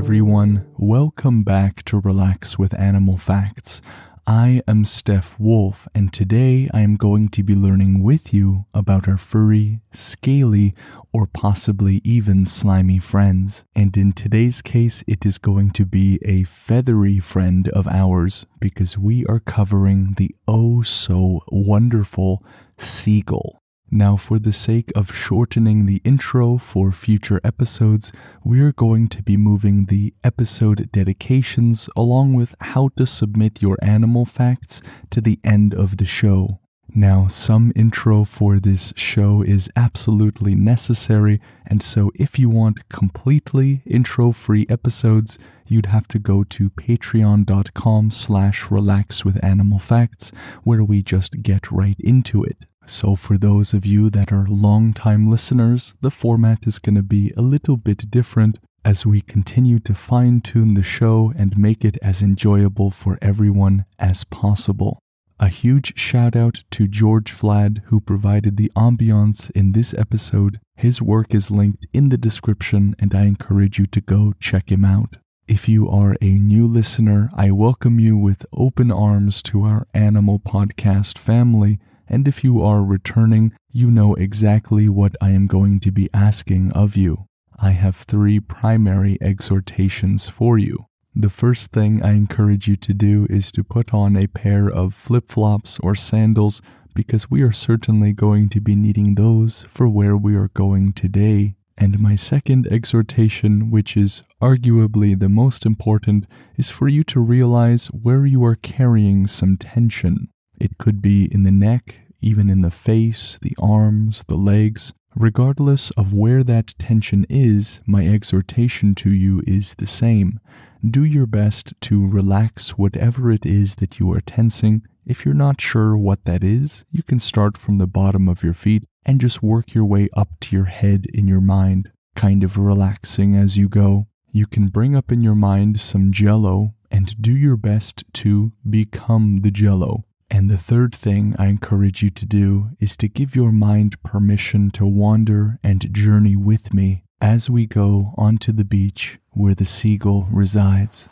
everyone. Welcome back to Relax with Animal Facts. I am Steph Wolf, and today I am going to be learning with you about our furry, scaly, or possibly even slimy friends. And in today's case, it is going to be a feathery friend of ours because we are covering the oh-so-wonderful seagull. Now, for the sake of shortening the intro for future episodes, we are going to be moving the episode dedications along with how to submit your animal facts to the end of the show. Now, some intro for this show is absolutely necessary, and so if you want completely intro-free episodes, you'd have to go to patreon.com/relaxwithanimalfacts, where we just get right into it. So for those of you that are long-time listeners, the format is going to be a little bit different as we continue to fine-tune the show and make it as enjoyable for everyone as possible. A huge shout out to George Vlad, who provided the ambiance in this episode. His work is linked in the description, and I encourage you to go check him out. If you are a new listener, I welcome you with open arms to our animal podcast family. And if you are returning, you know exactly what I am going to be asking of you. I have 3 primary exhortations for you. The first thing I encourage you to do is to put on a pair of flip-flops or sandals because we are certainly going to be needing those for where we are going today. And my second exhortation, which is arguably the most important, is for you to realize where you are carrying some tension. It could be in the neck, even in the face, the arms, the legs. Regardless of where that tension is, my exhortation to you is the same. Do your best to relax whatever it is that you are tensing. If you're not sure what that is, you can start from the bottom of your feet and just work your way up to your head in your mind, kind of relaxing as you go. You can bring up in your mind some jello and do your best to become the jello. And the third thing I encourage you to do is to give your mind permission to wander and journey with me as we go onto the beach where the seagull resides.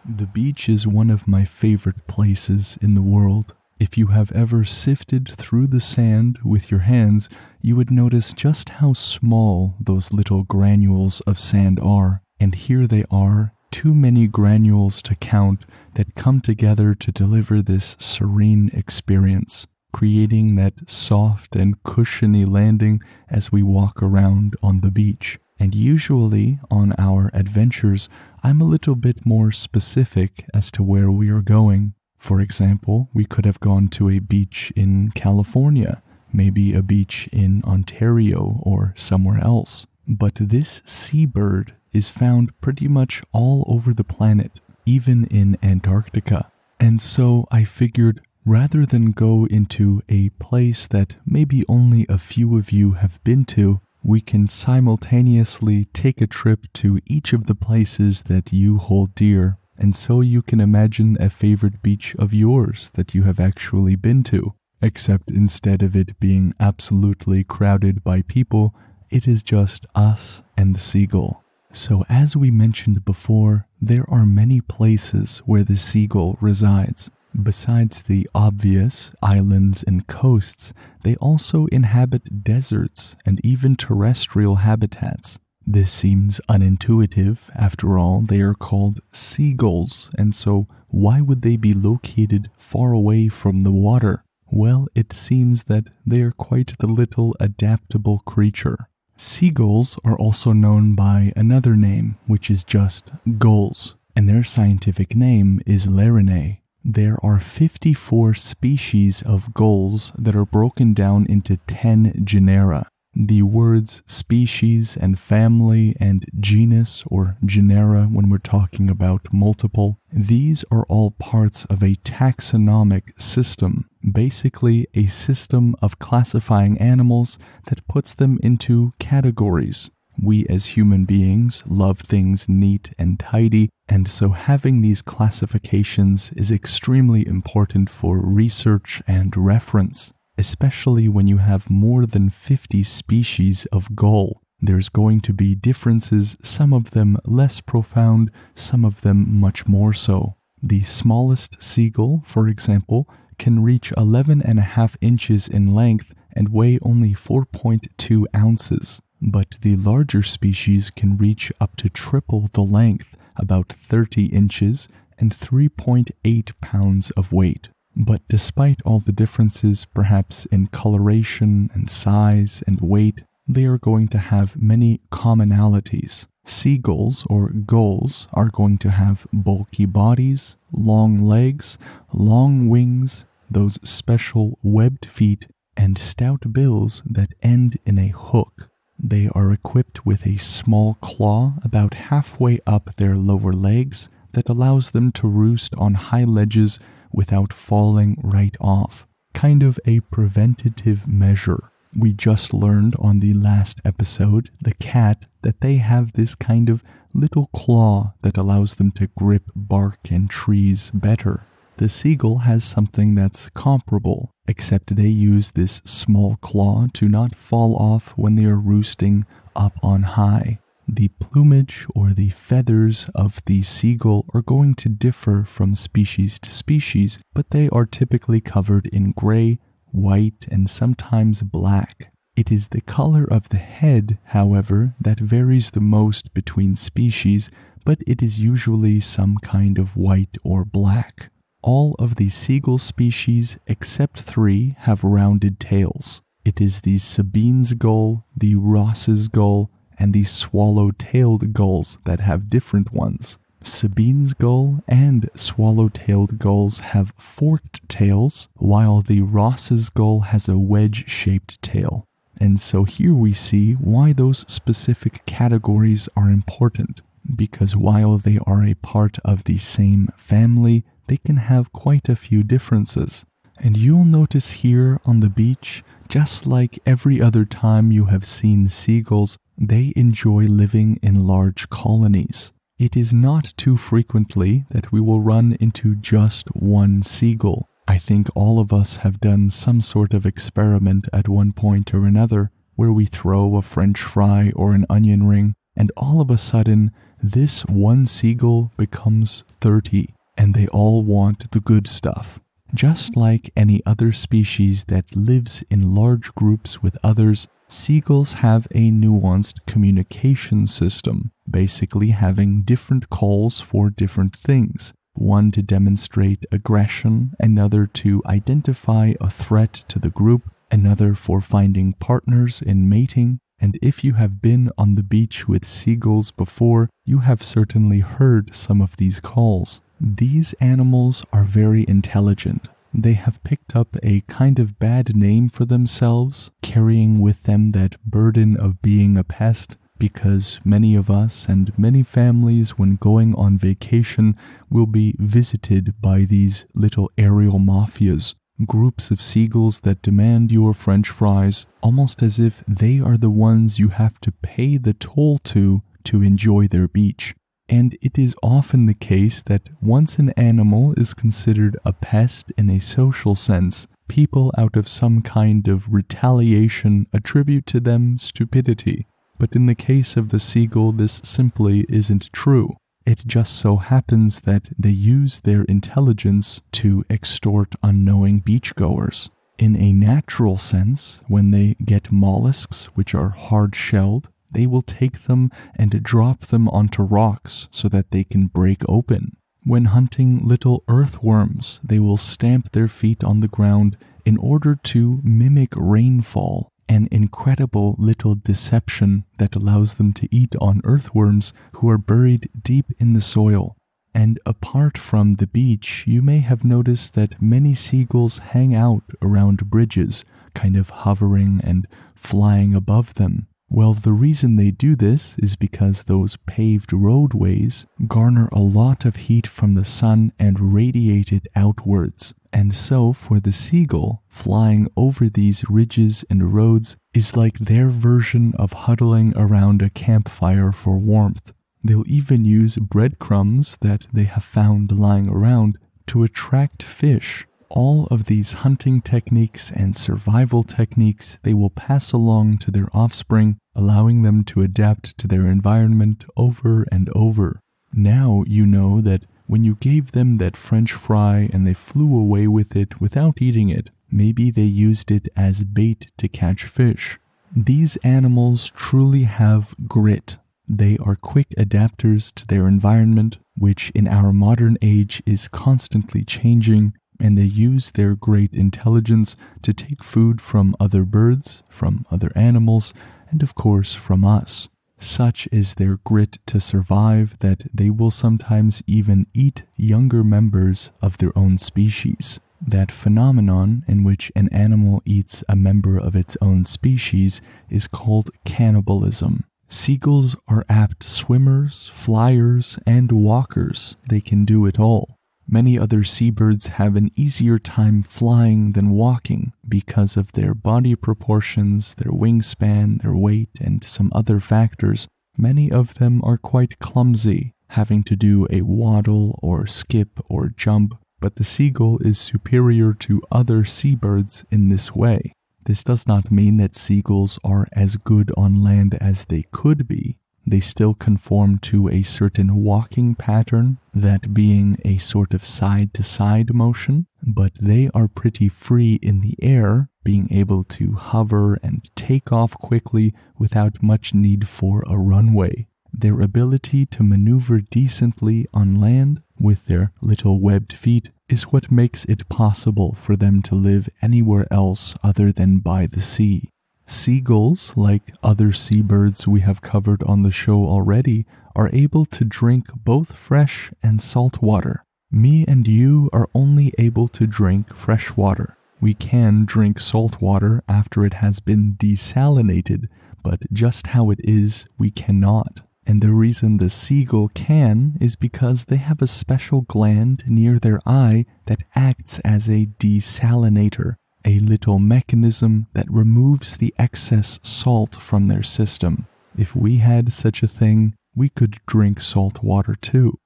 The beach is one of my favorite places in the world. If you have ever sifted through the sand with your hands, you would notice just how small those little granules of sand are. And here they are, too many granules to count that come together to deliver this serene experience, creating that soft and cushiony landing as we walk around on the beach. And usually on our adventures, I'm a little bit more specific as to where we are going. For example, we could have gone to a beach in California, maybe a beach in Ontario or somewhere else. But this seabird is found pretty much all over the planet, even in Antarctica. And so I figured, rather than go into a place that maybe only a few of you have been to, we can simultaneously take a trip to each of the places that you hold dear, and so you can imagine a favorite beach of yours that you have actually been to, except instead of it being absolutely crowded by people, it is just us and the seagull. So as we mentioned before, there are many places where the seagull resides. Besides the obvious islands and coasts, they also inhabit deserts and even terrestrial habitats. This seems unintuitive. After all, they are called seagulls, and so why would they be located far away from the water? Well, it seems that they are quite the little adaptable creature. Seagulls are also known by another name, which is just gulls, and their scientific name is Larinae. There are 54 species of gulls that are broken down into 10 genera. The words species and family and genus or genera when we're talking about multiple, these are all parts of a taxonomic system, basically a system of classifying animals that puts them into categories. We as human beings love things neat and tidy, and so having these classifications is extremely important for research and reference. Especially when you have more than 50 species of gull. There's going to be differences, some of them less profound, some of them much more so. The smallest seagull, for example, can reach 11.5 inches in length and weigh only 4.2 ounces. But the larger species can reach up to triple the length, about 30 inches, and 3.8 pounds of weight. But despite all the differences, perhaps in coloration and size and weight, they are going to have many commonalities. Seagulls or gulls are going to have bulky bodies, long legs, long wings, those special webbed feet, and stout bills that end in a hook. They are equipped with a small claw about halfway up their lower legs that allows them to roost on high ledges without falling right off. Kind of a preventative measure. We just learned on the last episode, the cat, that they have this kind of little claw that allows them to grip bark and trees better. The seagull has something that's comparable, except they use this small claw to not fall off when they are roosting up on high. The plumage or the feathers of the seagull are going to differ from species to species, but they are typically covered in gray, white, and sometimes black. It is the color of the head, however, that varies the most between species, but it is usually some kind of white or black. All of the seagull species, except 3, have rounded tails. It is the Sabine's gull, the Ross's gull, and the swallow-tailed gulls that have different ones. Sabine's gull and swallow-tailed gulls have forked tails, while the Ross's gull has a wedge-shaped tail. And so here we see why those specific categories are important, because while they are a part of the same family, they can have quite a few differences. And you'll notice here on the beach, just like every other time you have seen seagulls, they enjoy living in large colonies. It is not too frequently that we will run into just one seagull. I think all of us have done some sort of experiment at one point or another where we throw a French fry or an onion ring, and all of a sudden, this one seagull becomes 30, and they all want the good stuff. Just like any other species that lives in large groups with others, seagulls have a nuanced communication system, basically having different calls for different things. One to demonstrate aggression, another to identify a threat to the group, another for finding partners in mating. And if you have been on the beach with seagulls before, you have certainly heard some of these calls. These animals are very intelligent. They have picked up a kind of bad name for themselves, carrying with them that burden of being a pest, because many of us and many families, when going on vacation, will be visited by these little aerial mafias, groups of seagulls that demand your French fries, almost as if they are the ones you have to pay the toll to enjoy their beach. And it is often the case that once an animal is considered a pest in a social sense, people out of some kind of retaliation attribute to them stupidity. But in the case of the seagull, this simply isn't true. It just so happens that they use their intelligence to extort unknowing beachgoers. In a natural sense, when they get mollusks, which are hard-shelled, they will take them and drop them onto rocks so that they can break open. When hunting little earthworms, they will stamp their feet on the ground in order to mimic rainfall, an incredible little deception that allows them to eat on earthworms who are buried deep in the soil. And apart from the beach, you may have noticed that many seagulls hang out around bridges, kind of hovering and flying above them. Well, the reason they do this is because those paved roadways garner a lot of heat from the sun and radiate it outwards. And so for the seagull, flying over these ridges and roads is like their version of huddling around a campfire for warmth. They'll even use breadcrumbs that they have found lying around to attract fish. All of these hunting techniques and survival techniques they will pass along to their offspring, allowing them to adapt to their environment over and over. Now you know that when you gave them that French fry and they flew away with it without eating it, maybe they used it as bait to catch fish. These animals truly have grit. They are quick adapters to their environment, which in our modern age is constantly changing, and they use their great intelligence to take food from other birds, from other animals, and of course from us. Such is their grit to survive that they will sometimes even eat younger members of their own species. That phenomenon in which an animal eats a member of its own species is called cannibalism. Seagulls are apt swimmers, flyers, and walkers. They can do it all. Many other seabirds have an easier time flying than walking because of their body proportions, their wingspan, their weight, and some other factors. Many of them are quite clumsy, having to do a waddle or skip or jump, but the seagull is superior to other seabirds in this way. This does not mean that seagulls are as good on land as they could be. They still conform to a certain walking pattern, that being a sort of side-to-side motion, but they are pretty free in the air, being able to hover and take off quickly without much need for a runway. Their ability to maneuver decently on land with their little webbed feet is what makes it possible for them to live anywhere else other than by the sea. Seagulls, like other seabirds we have covered on the show already, are able to drink both fresh and salt water. Me and you are only able to drink fresh water. We can drink salt water after it has been desalinated, but just how it is, we cannot. And the reason the seagull can is because they have a special gland near their eye that acts as a desalinator, a little mechanism that removes the excess salt from their system. If we had such a thing, we could drink salt water too.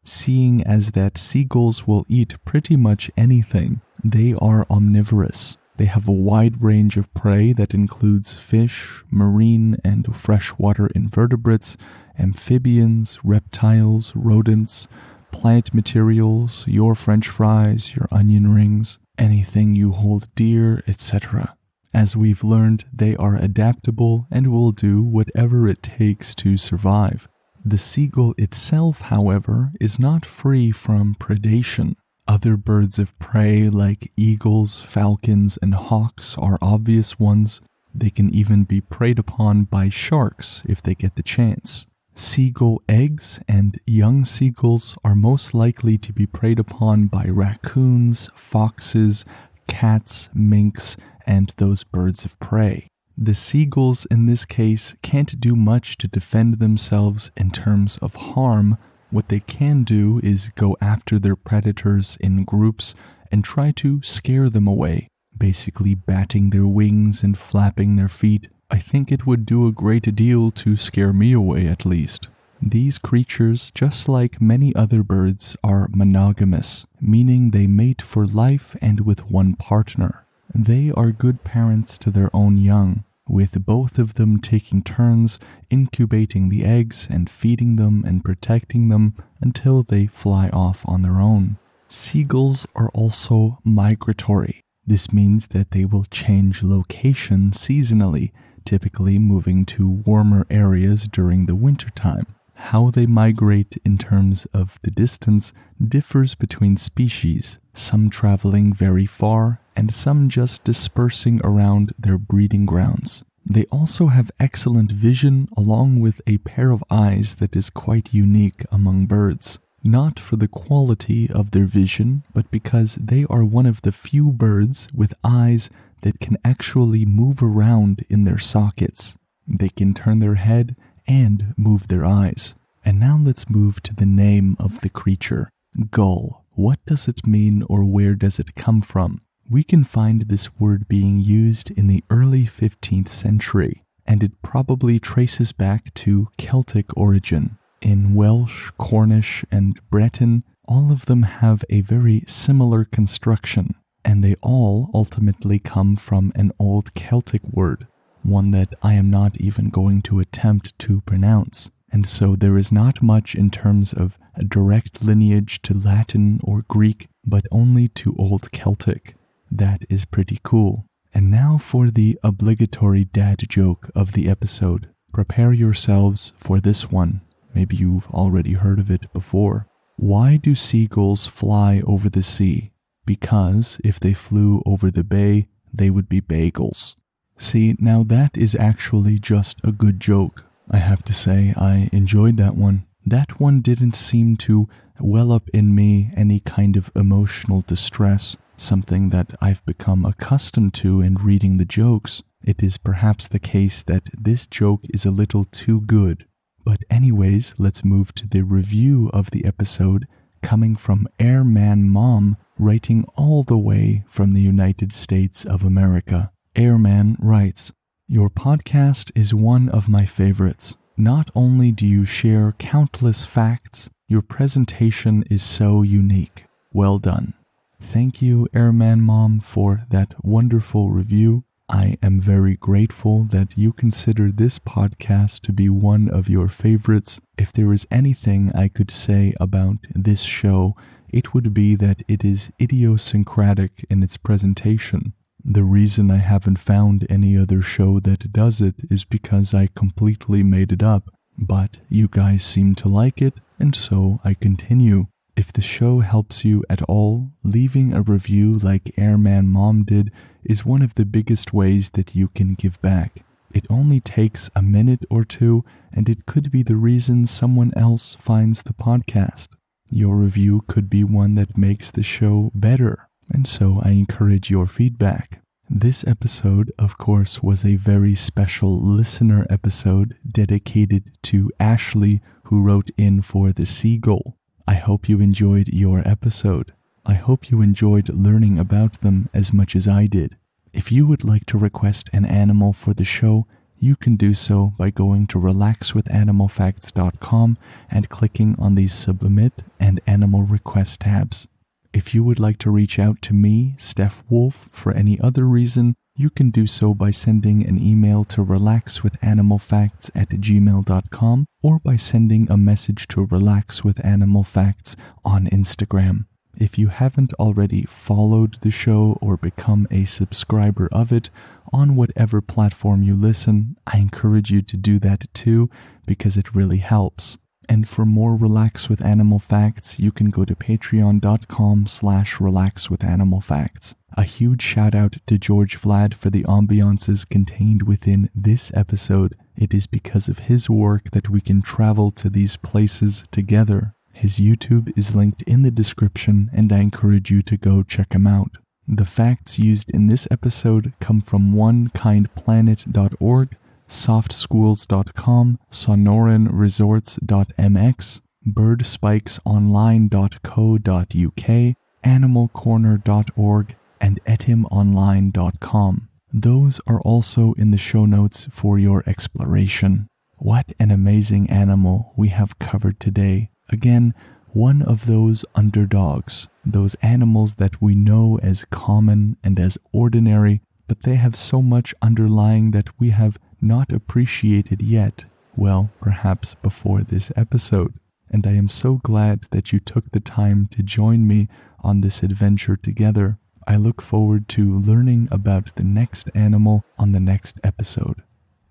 Seeing as that seagulls will eat pretty much anything, they are omnivorous. They have a wide range of prey that includes fish, marine and freshwater invertebrates, amphibians, reptiles, rodents, plant materials, your French fries, your onion rings, anything you hold dear, etc. As we've learned, they are adaptable and will do whatever it takes to survive. The seagull itself, however, is not free from predation. Other birds of prey like eagles, falcons, and hawks are obvious ones. They can even be preyed upon by sharks if they get the chance. Seagull eggs and young seagulls are most likely to be preyed upon by raccoons, foxes, cats, minks, and those birds of prey. The seagulls in this case can't do much to defend themselves in terms of harm. What they can do is go after their predators in groups and try to scare them away, basically batting their wings and flapping their feet. I think it would do a great deal to scare me away at least. These creatures, just like many other birds, are monogamous, meaning they mate for life and with one partner. They are good parents to their own young, with both of them taking turns incubating the eggs and feeding them and protecting them until they fly off on their own. Seagulls are also migratory. This means that they will change location seasonally, typically moving to warmer areas during the wintertime. How they migrate in terms of the distance differs between species, some traveling very far and some just dispersing around their breeding grounds. They also have excellent vision along with a pair of eyes that is quite unique among birds. Not for the quality of their vision, but because they are one of the few birds with eyes that can actually move around in their sockets. They can turn their head and move their eyes. And now let's move to the name of the creature. Gull. What does it mean, or where does it come from? We can find this word being used in the early 15th century, and it probably traces back to Celtic origin. In Welsh, Cornish, and Breton, all of them have a very similar construction, and they all ultimately come from an old Celtic word, one that I am not even going to attempt to pronounce. And so there is not much in terms of a direct lineage to Latin or Greek, but only to Old Celtic. That is pretty cool. And now for the obligatory dad joke of the episode. Prepare yourselves for this one. Maybe you've already heard of it before. Why do seagulls fly over the sea? Because if they flew over the bay, they would be bagels. See, now that is actually just a good joke. I have to say, I enjoyed that one. That one didn't seem to well up in me any kind of emotional distress, something that I've become accustomed to in reading the jokes. It is perhaps the case that this joke is a little too good. But anyways, let's move to the review of the episode, coming from Airman Mom, writing all the way from the United States of America. Airman writes, "Your podcast is one of my favorites. Not only do you share countless facts, your presentation is so unique. Well done." Thank you, Airman Mom, for that wonderful review. I am very grateful that you consider this podcast to be one of your favorites. If there is anything I could say about this show, it would be that it is idiosyncratic in its presentation. The reason I haven't found any other show that does it is because I completely made it up. But you guys seem to like it, and so I continue. If the show helps you at all, leaving a review like Airman Mom did is one of the biggest ways that you can give back. It only takes a minute or two, and it could be the reason someone else finds the podcast. Your review could be one that makes the show better, and so I encourage your feedback. This episode, of course, was a very special listener episode dedicated to Ashley, who wrote in for the Seagull. I hope you enjoyed your episode. I hope you enjoyed learning about them as much as I did. If you would like to request an animal for the show, you can do so by going to relaxwithanimalfacts.com and clicking on the Submit and Animal Request tabs. If you would like to reach out to me, Steph Wolf, for any other reason, you can do so by sending an email to relaxwithanimalfacts@gmail.com or by sending a message to relaxwithanimalfacts on Instagram. If you haven't already followed the show or become a subscriber of it on whatever platform you listen, I encourage you to do that too, because it really helps. And for more Relax with Animal Facts, you can go to patreon.com/relaxwithanimalfacts. A huge shout out to George Vlad for the ambiances contained within this episode. It is because of his work that we can travel to these places together. His YouTube is linked in the description, and I encourage you to go check him out. The facts used in this episode come from onekindplanet.org, softschools.com, sonoranresorts.mx, birdspikesonline.co.uk, animalcorner.org, and etimonline.com. Those are also in the show notes for your exploration. What an amazing animal we have covered today. Again, one of those underdogs, those animals that we know as common and as ordinary, but they have so much underlying that we have not appreciated yet. Well, perhaps before this episode. And I am so glad that you took the time to join me on this adventure together. I look forward to learning about the next animal on the next episode.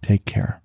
Take care.